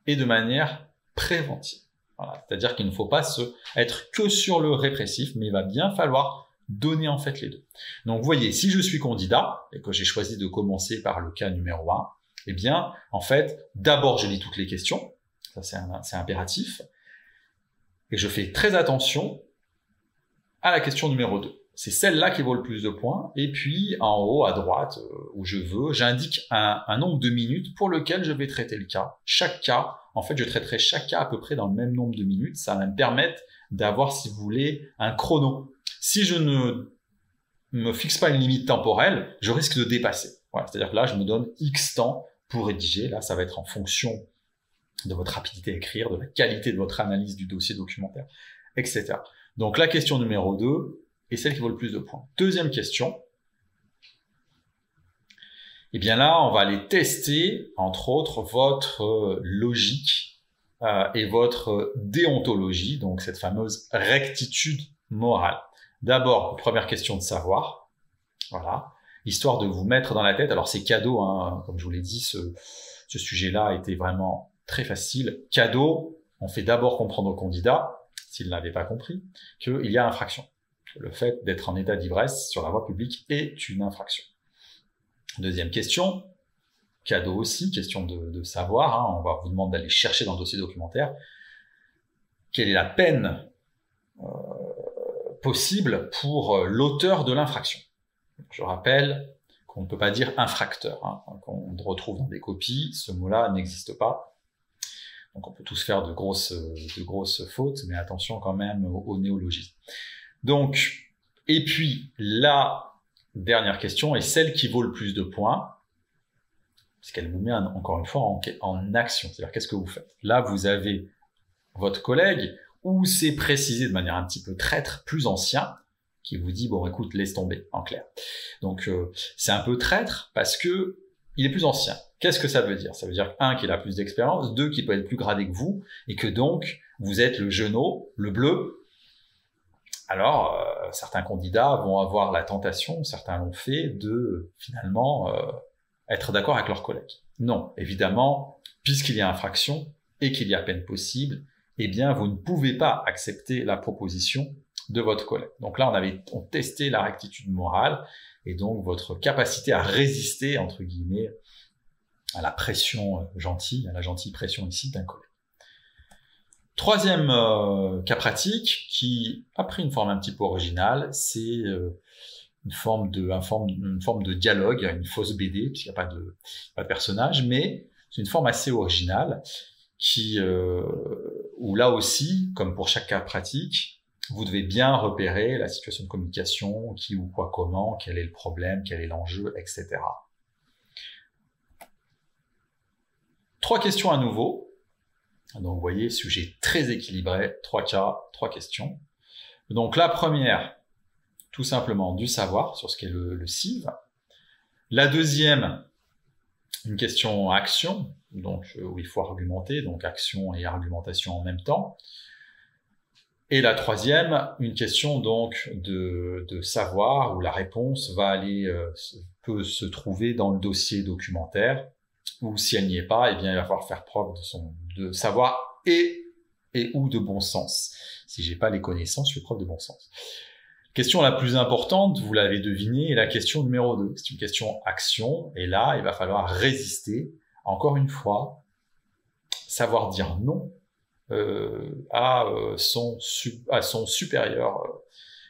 et de manière préventive. Voilà, c'est-à-dire qu'il ne faut pas être que sur le répressif, mais il va bien falloir donner en fait les deux. Donc vous voyez, si je suis candidat, et que j'ai choisi de commencer par le cas numéro 1, eh bien, en fait, d'abord je lis toutes les questions, ça c'est impératif, et je fais très attention à la question numéro 2. C'est celle-là qui vaut le plus de points, et puis en haut, à droite, où je veux, j'indique un nombre de minutes pour lequel je vais traiter le cas. Chaque cas, en fait, je traiterai chaque cas à peu près dans le même nombre de minutes, ça va me permettre d'avoir, si vous voulez, un chrono. Si je ne me fixe pas une limite temporelle, je risque de dépasser. Voilà, c'est-à-dire que là, je me donne X temps pour rédiger, là, ça va être en fonction de votre rapidité à écrire, de la qualité de votre analyse du dossier documentaire, etc. Donc la question numéro 2, et celle qui vaut le plus de points. Deuxième question. Et bien là, on va aller tester, entre autres, votre logique et votre déontologie, donc cette fameuse rectitude morale. D'abord, première question de savoir. Voilà. Histoire de vous mettre dans la tête. Alors, c'est cadeau, hein. Comme je vous l'ai dit, ce sujet-là a été vraiment très facile. Cadeau, on fait d'abord comprendre au candidat, s'il n'avait pas compris, qu'il y a infraction. Le fait d'être en état d'ivresse sur la voie publique est une infraction. Deuxième question, cadeau aussi, question de savoir, hein, on va vous demander d'aller chercher dans le dossier documentaire quelle est la peine possible pour l'auteur de l'infraction. Je rappelle qu'on ne peut pas dire infracteur, hein, qu'on retrouve dans des copies, ce mot-là n'existe pas. Donc on peut tous faire de grosses fautes, mais attention quand même au néologisme. Donc, et puis la dernière question est celle qui vaut le plus de points, puisqu'elle vous met encore une fois en action. C'est-à-dire, qu'est-ce que vous faites? Là, vous avez votre collègue, ou c'est précisé de manière un petit peu traître, plus ancien, qui vous dit, bon, écoute, laisse tomber, en clair. Donc, c'est un peu traître, parce que il est plus ancien. Qu'est-ce que ça veut dire? Ça veut dire, un, qu'il a plus d'expérience, deux, qu'il peut être plus gradé que vous, et que donc, vous êtes le jeuneau, le bleu. Alors, certains candidats vont avoir la tentation, certains l'ont fait, de, finalement, être d'accord avec leurs collègues. Non, évidemment, puisqu'il y a infraction, et qu'il y a peine possible, eh bien, vous ne pouvez pas accepter la proposition de votre collègue. Donc là, on testait la rectitude morale, et donc votre capacité à résister, entre guillemets, à la pression gentille, à la gentille pression ici d'un collègue. Troisième cas pratique, qui a pris une forme un petit peu originale, c'est une forme de dialogue, une fausse BD, puisqu'il n'y a pas de personnage, mais c'est une forme assez originale, où là aussi, comme pour chaque cas pratique, vous devez bien repérer la situation de communication, qui ou quoi, comment, quel est le problème, quel est l'enjeu, etc. 3 questions à nouveau. Donc vous voyez, sujet très équilibré, 3 cas, 3 questions. Donc la première, tout simplement du savoir sur ce qu'est le CIV. La deuxième, une question action, donc où il faut argumenter, donc action et argumentation en même temps. Et la troisième, une question donc de savoir, où la réponse peut se trouver dans le dossier documentaire, ou si elle n'y est pas, eh bien il va falloir faire preuve de savoir et ou de bon sens. Si j'ai pas les connaissances, je fais preuve de bon sens. Question la plus importante, vous l'avez deviné, est la question numéro 2. C'est une question action, et là, il va falloir résister, encore une fois, savoir dire non à son supérieur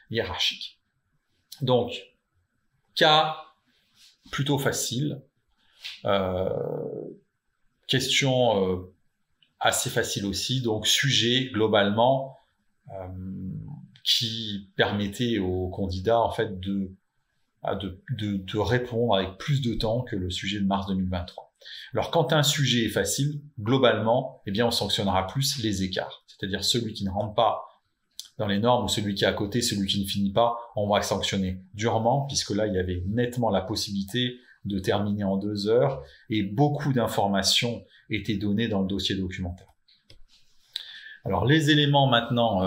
hiérarchique. Donc, cas plutôt facile, question assez facile aussi, donc sujet globalement qui permettait aux candidats en fait de répondre avec plus de temps que le sujet de mars 2023. Alors quand un sujet est facile, globalement, eh bien on sanctionnera plus les écarts, c'est-à-dire celui qui ne rentre pas dans les normes ou celui qui est à côté, celui qui ne finit pas, on va sanctionner durement, puisque là il y avait nettement la possibilité de terminer en 2 heures et beaucoup d'informations étaient données dans le dossier documentaire. Alors les éléments maintenant,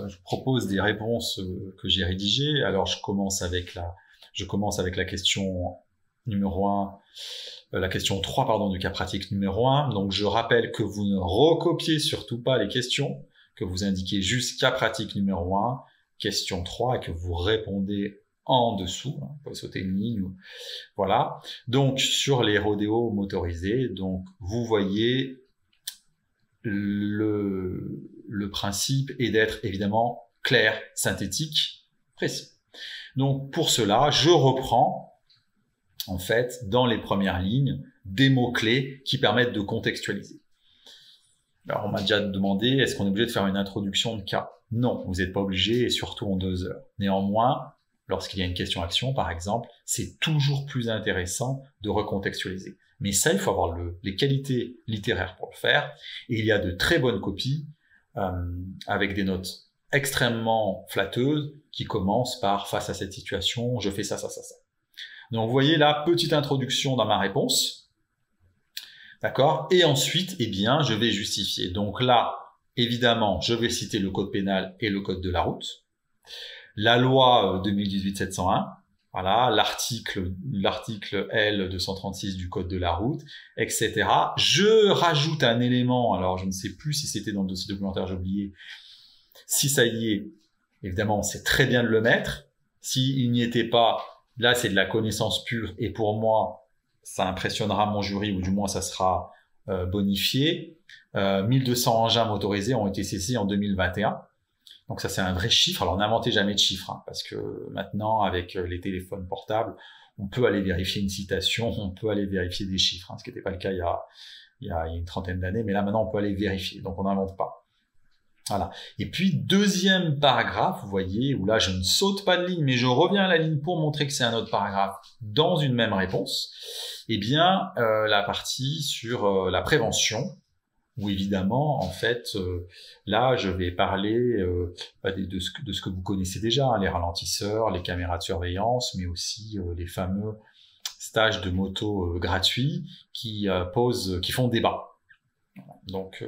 je propose des réponses que j'ai rédigées. Alors je commence avec la question numéro 1, la question 3 pardon du cas pratique numéro 1. Donc je rappelle que vous ne recopiez surtout pas les questions, que vous indiquez juste cas pratique numéro 1, question 3 et que vous répondez en dessous, vous pouvez sauter une ligne, voilà. Donc sur les rodéos motorisés, donc vous voyez le principe est d'être évidemment clair, synthétique, précis. Donc pour cela, je reprends en fait dans les premières lignes des mots-clés qui permettent de contextualiser. Alors on m'a déjà demandé, est-ce qu'on est obligé de faire une introduction de cas? Non, vous n'êtes pas obligé, et surtout en 2 heures. Néanmoins, lorsqu'il y a une question-action, par exemple, c'est toujours plus intéressant de recontextualiser. Mais ça, il faut avoir les qualités littéraires pour le faire. Et il y a de très bonnes copies avec des notes extrêmement flatteuses qui commencent par « face à cette situation, je fais ça, ça, ça, ça ». Donc, vous voyez là, petite introduction dans ma réponse. D'accord? Et ensuite, eh bien, je vais justifier. Donc là, évidemment, je vais citer le code pénal et le code de la route. la loi 2018-701, voilà, l'article L 236 du Code de la route, etc. Je rajoute un élément, alors je ne sais plus si c'était dans le dossier documentaire, j'ai oublié. Si ça y est, évidemment, c'est très bien de le mettre. S'il n'y était pas, là, c'est de la connaissance pure, et pour moi, ça impressionnera mon jury, ou du moins, ça sera bonifié. 1200 engins motorisés ont été cessés en 2021. Donc ça, c'est un vrai chiffre. Alors, n'inventez jamais de chiffres, hein, parce que maintenant, avec les téléphones portables, on peut aller vérifier une citation, on peut aller vérifier des chiffres, hein, ce qui n'était pas le cas il y a une trentaine d'années, mais là, maintenant, on peut aller vérifier, donc on n'invente pas. Voilà. Et puis, deuxième paragraphe, vous voyez, où là, je ne saute pas de ligne, mais je reviens à la ligne pour montrer que c'est un autre paragraphe dans une même réponse. Eh bien, la partie sur la prévention, où évidemment, en fait, là, je vais parler de ce que vous connaissez déjà, hein, les ralentisseurs, les caméras de surveillance, mais aussi les fameux stages de moto gratuits qui font débat. Donc,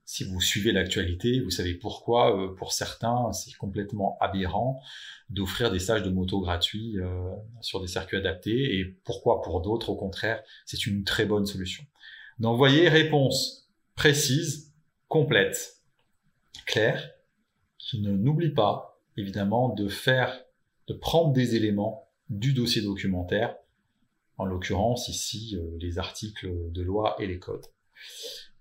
si vous suivez l'actualité, vous savez pourquoi, pour certains, c'est complètement aberrant d'offrir des stages de moto gratuits sur des circuits adaptés, et pourquoi pour d'autres, au contraire, c'est une très bonne solution. Donc, vous voyez, réponse précise, complète, claire, qui ne n'oublie pas, évidemment, de prendre des éléments du dossier documentaire, en l'occurrence ici les articles de loi et les codes.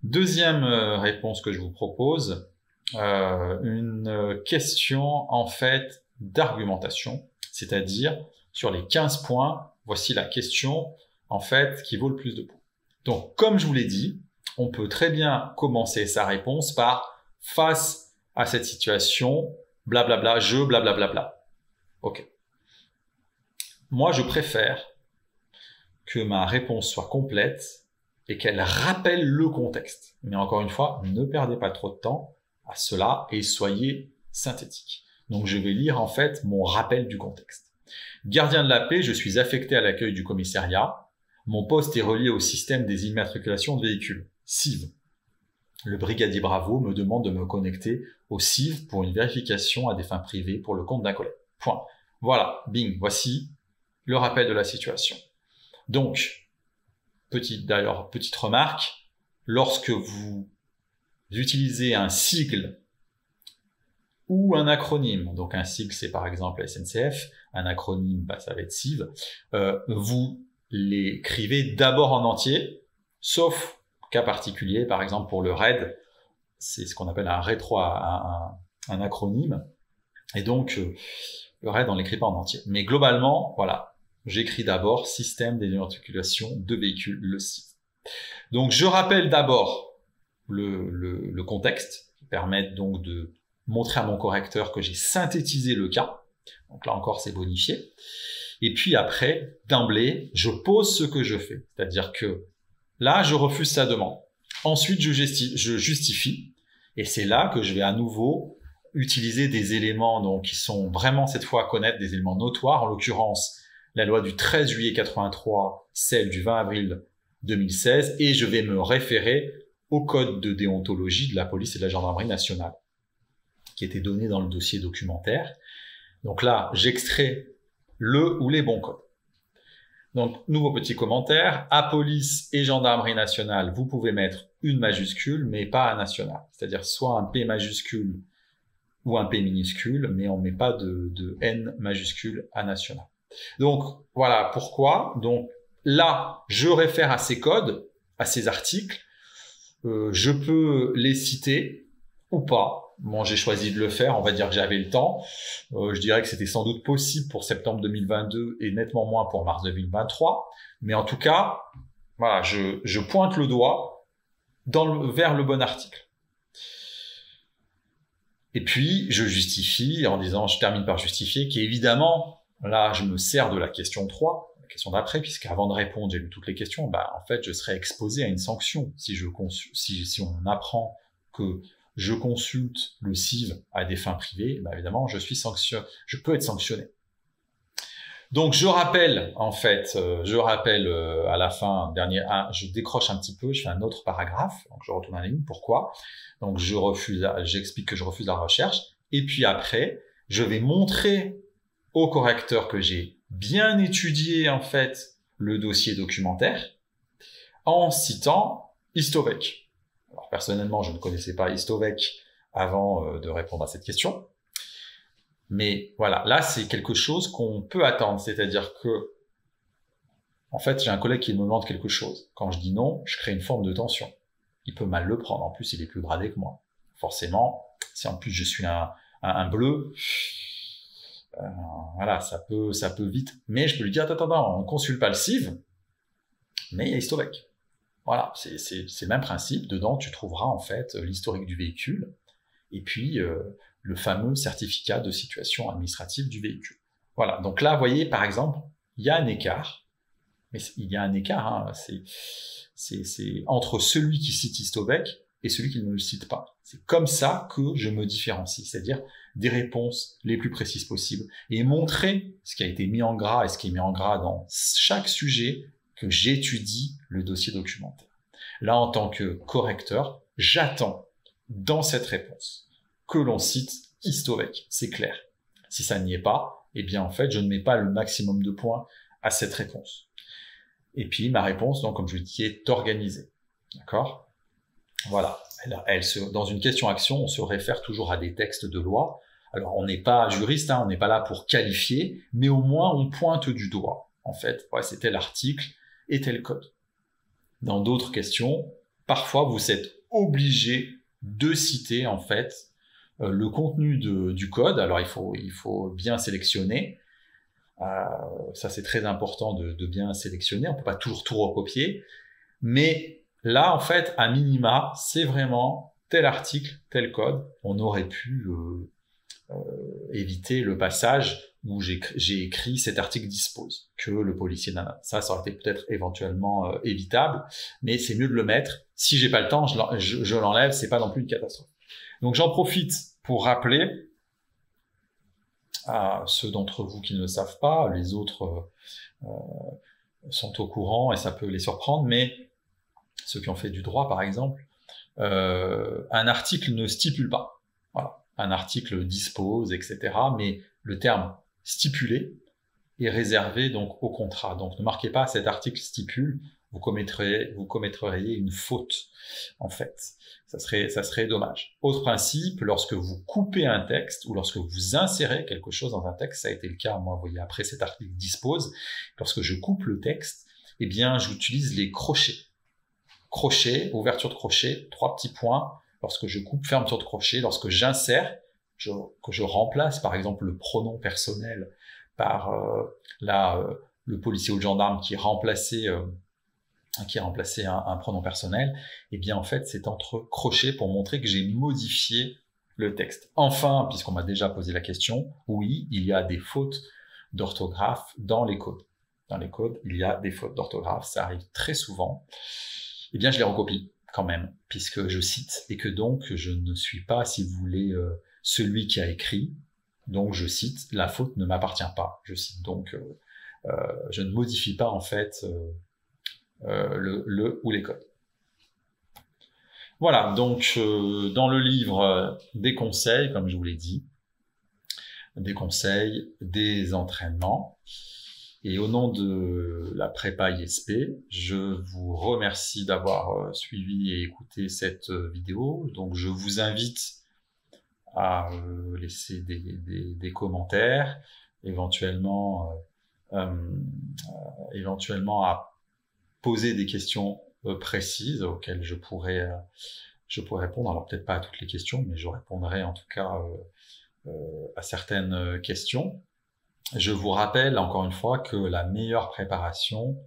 Deuxième réponse que je vous propose, une question en fait d'argumentation, c'est-à-dire sur les 15 points, voici la question en fait qui vaut le plus de points. Donc comme je vous l'ai dit, on peut très bien commencer sa réponse par « face à cette situation, blablabla, je blablabla ». Ok. Moi, je préfère que ma réponse soit complète et qu'elle rappelle le contexte. Mais encore une fois, ne perdez pas trop de temps à cela et soyez synthétique. Donc, je vais lire en fait mon rappel du contexte. Gardien de la paix, je suis affecté à l'accueil du commissariat. Mon poste est relié au système des immatriculations de véhicules, SIV. Le brigadier Bravo me demande de me connecter au SIV pour une vérification à des fins privées pour le compte d'un collègue. Point. Voilà, bing, voici le rappel de la situation. Donc, petite remarque, lorsque vous utilisez un sigle ou un acronyme, donc un sigle c'est par exemple SNCF, un acronyme ça va être SIV, vous l'écrivez d'abord en entier, sauf cas particulier, par exemple pour le RAID, c'est ce qu'on appelle un acronyme, et donc le RAID on l'écrit pas en entier. Mais globalement, voilà, j'écris d'abord système d'immatriculation de véhicules, le SIV. Donc je rappelle d'abord le contexte, qui permet donc de montrer à mon correcteur que j'ai synthétisé le cas. Donc là encore, c'est bonifié. Et puis après, d'emblée, je pose ce que je fais. C'est-à-dire que là, je refuse sa demande. Ensuite, je justifie. Et c'est là que je vais à nouveau utiliser des éléments donc, qui sont vraiment cette fois à connaître, des éléments notoires. En l'occurrence, la loi du 13 juillet 83, celle du 20 avril 2016. Et je vais me référer au code de déontologie de la police et de la gendarmerie nationale, qui était donné dans le dossier documentaire. Donc là, j'extrais le ou les bons codes. Donc, nouveau petit commentaire. À police et gendarmerie nationale, vous pouvez mettre une majuscule, mais pas à national. C'est-à-dire soit un P majuscule ou un P minuscule, mais on ne met pas de N majuscule à national. Donc, voilà pourquoi. Donc, là, je réfère à ces codes, à ces articles. Je peux les citer ou pas. Bon, j'ai choisi de le faire, on va dire que j'avais le temps. Je dirais que c'était sans doute possible pour septembre 2022 et nettement moins pour mars 2023. Mais en tout cas, voilà, je pointe le doigt vers le bon article. Et puis, je justifie en disant, je termine par justifier qu'évidemment, là, je me sers de la question 3, la question d'après, puisqu'avant de répondre, j'ai lu toutes les questions, en fait, je serais exposé à une sanction si on apprend que je consulte le SIV à des fins privées, évidemment, je peux être sanctionné. Donc, je rappelle, en fait, à la fin, je décroche un petit peu, je fais un autre paragraphe, donc je retourne à la ligne, pourquoi? Donc, j'explique que je refuse la recherche, et puis après, Je vais montrer au correcteur que j'ai bien étudié, en fait, le dossier documentaire en citant Istovec. Alors, personnellement, je ne connaissais pas Istovec avant de répondre à cette question. Mais voilà, là, c'est quelque chose qu'on peut attendre. C'est-à-dire que, en fait, j'ai un collègue qui me demande quelque chose. Quand je dis non, je crée une forme de tension. Il peut mal le prendre. En plus, il est plus gradé que moi. Forcément, si en plus je suis un bleu, voilà, ça peut vite. Mais je peux lui dire, attends, on consulte pas le CIV, mais il y a Istovec. Voilà, c'est le même principe. Dedans, tu trouveras en fait l'historique du véhicule et puis le fameux certificat de situation administrative du véhicule. Voilà, donc là, vous voyez, par exemple, il y a un écart. Mais il y a un écart, hein, c'est entre celui qui cite Istovec et celui qui ne le cite pas. C'est comme ça que je me différencie, c'est-à-dire des réponses les plus précises possibles et montrer ce qui a été mis en gras et ce qui est mis en gras dans chaque sujet que j'étudie le dossier documentaire. Là, en tant que correcteur, j'attends dans cette réponse que l'on cite Istovec, c'est clair. Si ça n'y est pas, eh bien en fait, je ne mets pas le maximum de points à cette réponse. Et puis ma réponse, donc comme je vous dis, est organisée. D'accord ? Voilà. Dans une question-action, on se réfère toujours à des textes de loi. Alors on n'est pas juriste, hein, on n'est pas là pour qualifier, mais au moins on pointe du doigt. En fait, ouais, c'est tel article et tel code. Dans d'autres questions, parfois vous êtes obligé de citer en fait le contenu du code. Alors il faut bien sélectionner. Ça c'est très important de bien sélectionner. On peut pas toujours tout recopier, mais là en fait à minima c'est vraiment tel article, tel code. On aurait pu éviter le passage où j'ai écrit cet article dispose, que le policier n'a. Ça aurait été peut-être éventuellement évitable, mais c'est mieux de le mettre. Si j'ai pas le temps, je l'enlève, c'est pas non plus une catastrophe. Donc j'en profite pour rappeler à ceux d'entre vous qui ne le savent pas, les autres sont au courant et ça peut les surprendre, mais ceux qui ont fait du droit par exemple, un article ne stipule pas. Voilà. Un article dispose, etc. Mais le terme stipulé est réservé donc au contrat. Donc ne marquez pas cet article stipule, vous commettriez une faute en fait. Ça serait dommage. Autre principe, lorsque vous coupez un texte ou lorsque vous insérez quelque chose dans un texte, ça a été le cas, moi, vous voyez, après cet article dispose, lorsque je coupe le texte, eh bien, j'utilise les crochets. Crochet, ouverture de crochet, 3 petits points. Lorsque je coupe, fermeture de crochet. Lorsque j'insère, que je remplace, par exemple, le pronom personnel par le policier ou le gendarme qui remplaçait un pronom personnel, eh bien en fait c'est entre crochets pour montrer que j'ai modifié le texte. Enfin, puisqu'on m'a déjà posé la question, oui, il y a des fautes d'orthographe dans les codes. Dans les codes, il y a des fautes d'orthographe, ça arrive très souvent. Eh bien je les recopie quand même, puisque je cite, et que donc je ne suis pas, si vous voulez, celui qui a écrit, donc je cite, la faute ne m'appartient pas. Je cite donc, je ne modifie pas en fait le ou les codes. Voilà, donc dans le livre, des conseils, comme je vous l'ai dit, des conseils, des entraînements. Et au nom de la prépa ISP, je vous remercie d'avoir suivi et écouté cette vidéo. Donc je vous invite à laisser des commentaires, éventuellement à poser des questions précises auxquelles je pourrais répondre. Alors peut-être pas à toutes les questions, mais je répondrai en tout cas à certaines questions. Je vous rappelle encore une fois que la meilleure préparation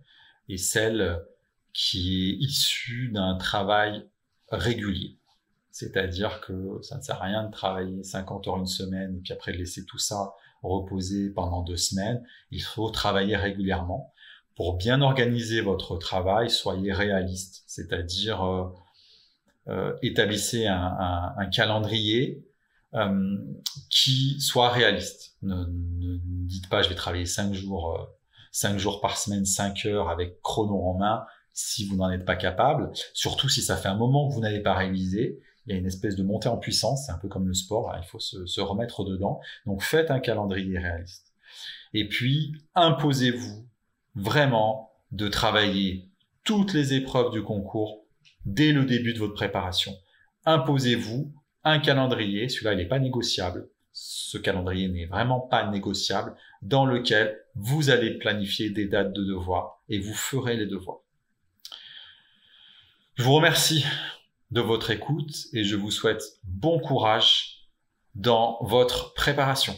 est celle qui est issue d'un travail régulier. C'est-à-dire que ça ne sert à rien de travailler 50 heures une semaine et puis après de laisser tout ça reposer pendant 2 semaines. Il faut travailler régulièrement. Pour bien organiser votre travail, soyez réaliste, c'est-à-dire établissez un calendrier qui soit réaliste. Ne dites pas je vais travailler 5 jours par semaine, 5 heures avec chrono en main si vous n'en êtes pas capable. Surtout si ça fait un moment que vous n'avez pas révisé, il y a une espèce de montée en puissance, c'est un peu comme le sport, hein, il faut se remettre dedans. Donc faites un calendrier réaliste. Et puis, imposez-vous vraiment de travailler toutes les épreuves du concours dès le début de votre préparation. Imposez-vous un calendrier, celui-là il n'est pas négociable, ce calendrier n'est vraiment pas négociable, dans lequel vous allez planifier des dates de devoirs et vous ferez les devoirs. Je vous remercie de votre écoute et je vous souhaite bon courage dans votre préparation.